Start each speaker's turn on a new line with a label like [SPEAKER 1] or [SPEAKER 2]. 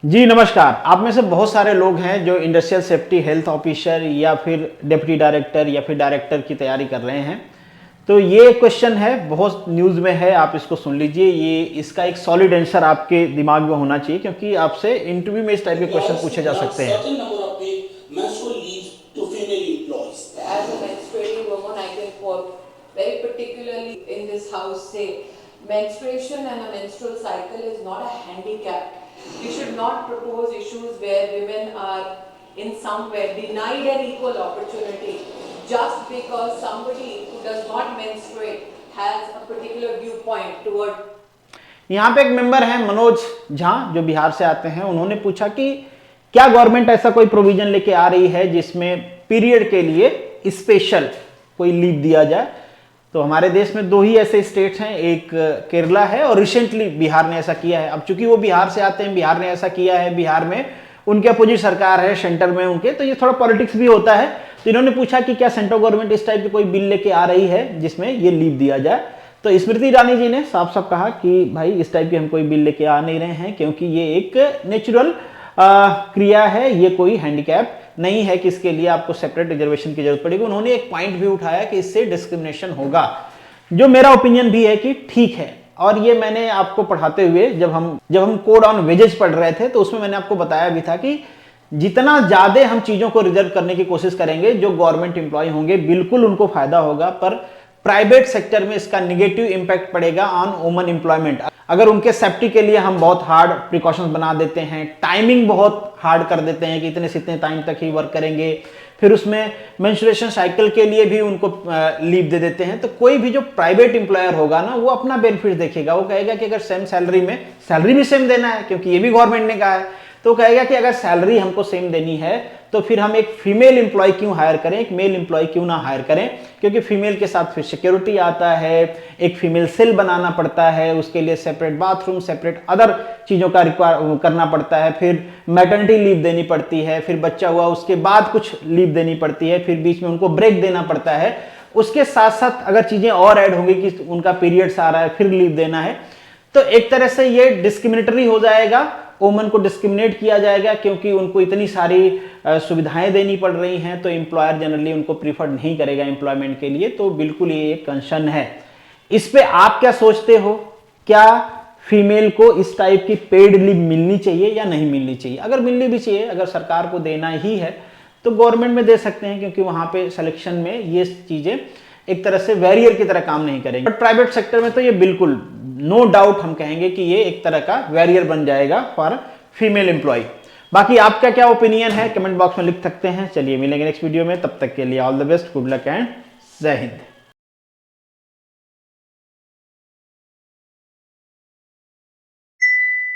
[SPEAKER 1] जी नमस्कार। आप में से बहुत सारे लोग हैं जो इंडस्ट्रियल सेफ्टी हेल्थ ऑफिसर या फिर डिप्टी डायरेक्टर या फिर डायरेक्टर की तैयारी कर रहे हैं। तो ये क्वेश्चन है, बहुत न्यूज़ में है, आप इसको सुन लीजिए। ये इसका एक सॉलिड आंसर आपके दिमाग में होना चाहिए, क्योंकि आपसे इंटरव्यू में इस टाइप के क्वेश्चन पूछे जा सकते हैं।
[SPEAKER 2] As a menstruating woman, I can quote very particularly in this house say, menstruation and a menstrual cycle is not a handicap. We should not propose issues where women are in some way denied an equal opportunity just because somebody who does not menstruate has a particular viewpoint toward.
[SPEAKER 1] यहाँ पे एक member है मनोज झा, जो बिहार से आते हैं। उन्होंने पूछा कि क्या गवर्नमेंट ऐसा कोई प्रोविजन लेके आ रही है जिसमें पीरियड के लिए स्पेशल कोई लीव दिया जाए। तो हमारे देश में दो ही ऐसे स्टेट्स हैं, एक केरला है और रिसेंटली बिहार ने ऐसा किया है। अब चूंकि वो बिहार से आते हैं, बिहार ने ऐसा किया है, बिहार में उनके अपोजिट सरकार है सेंटर में उनके, तो ये थोड़ा पॉलिटिक्स भी होता है। तो इन्होंने पूछा कि क्या सेंट्रल गवर्नमेंट इस टाइप की कोई बिल लेके आ रही है जिसमें ये लीव दिया जाए। तो स्मृति ईरानी जी ने साफ साफ कहा कि भाई इस टाइप की हम कोई बिल लेके आ नहीं रहे हैं, क्योंकि ये एक नेचुरल क्रिया है, ये कोई हैंडीकैप नहीं है कि इसके लिए आपको सेपरेट रिजर्वेशन की जरूरत पड़ेगी। उन्होंने एक पॉइंट भी उठाया कि इससे डिस्क्रिमिनेशन होगा, जो मेरा ओपिनियन भी है कि ठीक है। और ये मैंने आपको पढ़ाते हुए जब हम कोड ऑन वेजेस पढ़ रहे थे, तो उसमें मैंने आपको बताया भी था कि जितना ज्यादा हम चीजों को रिजर्व करने की कोशिश करेंगे, जो गवर्नमेंट एम्प्लॉय होंगे बिल्कुल उनको फायदा होगा, पर प्राइवेट सेक्टर में इसका निगेटिव इंपैक्ट पड़ेगा ऑन वुमन एम्प्लॉयमेंट। अगर उनके सेफ्टी के लिए हम बहुत हार्ड प्रिकॉशंस बना देते हैं, टाइमिंग बहुत हार्ड कर देते हैं कि इतने से इतने टाइम तक ही वर्क करेंगे, फिर उसमें मेंस्ट्रुएशन साइकिल के लिए भी उनको लीव दे देते हैं, तो कोई भी जो प्राइवेट एम्प्लॉयर होगा ना, वो अपना बेनिफिट देखेगा। वो कहेगा कि अगर सेम सैलरी में सैलरी भी सेम देना है, क्योंकि ये भी गवर्नमेंट ने कहा है, तो कहेगा कि अगर सैलरी हमको सेम देनी है तो फिर हम एक फीमेल एम्प्लॉय क्यों हायर करें, एक मेल एम्प्लॉय क्यों ना हायर करें। क्योंकि फीमेल के साथ फिर सिक्योरिटी आता है, एक फीमेल सेल बनाना पड़ता है, उसके लिए सेपरेट बाथरूम, सेपरेट अदर चीज़ों का रिक्वायर करना पड़ता है, फिर मैटरनिटी लीव देनी पड़ती है, फिर बच्चा हुआ उसके बाद कुछ लीव देनी पड़ती है, फिर बीच में उनको ब्रेक देना पड़ता है। उसके साथ साथ अगर चीज़ें और ऐड होंगी कि उनका पीरियड्स आ रहा है, फिर लीव देना है, तो एक तरह से ये डिस्क्रिमिनेटरी हो जाएगा, वुमन को डिस्क्रिमिनेट किया जाएगा, क्योंकि उनको इतनी सारी सुविधाएं देनी पड़ रही हैं, तो एम्प्लॉयर जनरली उनको प्रीफर नहीं करेगा एम्प्लॉयमेंट के लिए। तो बिल्कुल ये एक कंसर्न है। इस पे आप क्या सोचते हो, क्या फीमेल को इस टाइप की पेड लीव मिलनी चाहिए या नहीं मिलनी चाहिए? अगर मिलनी भी चाहिए, अगर सरकार को देना ही है तो गवर्नमेंट में दे सकते हैं, क्योंकि वहां पे सिलेक्शन में ये चीजें एक तरह से वैरियर की तरह काम नहीं करेंगे। बट प्राइवेट सेक्टर में तो ये बिल्कुल नो डाउट हम कहेंगे कि ये एक तरह का वैरियर बन जाएगा फॉर फीमेल एम्प्लॉय। बाकी आपका क्या ओपिनियन है कमेंट बॉक्स में लिख सकते हैं। चलिए मिलेंगे नेक्स्ट वीडियो में, तब तक के लिए all the best, good luck and जय हिंद।